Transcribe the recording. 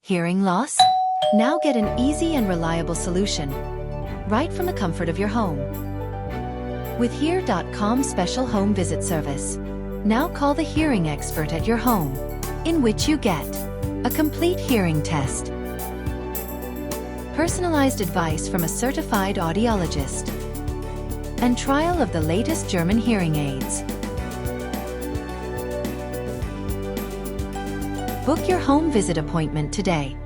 Hearing loss? Now get an easy and reliable solution, right from the comfort of your home. With Hear.com special home visit service. Now call the hearing expert at your home, in which you get a complete hearing test, personalized advice from a certified audiologist, and trial of the latest German hearing aids. Book your home visit appointment today.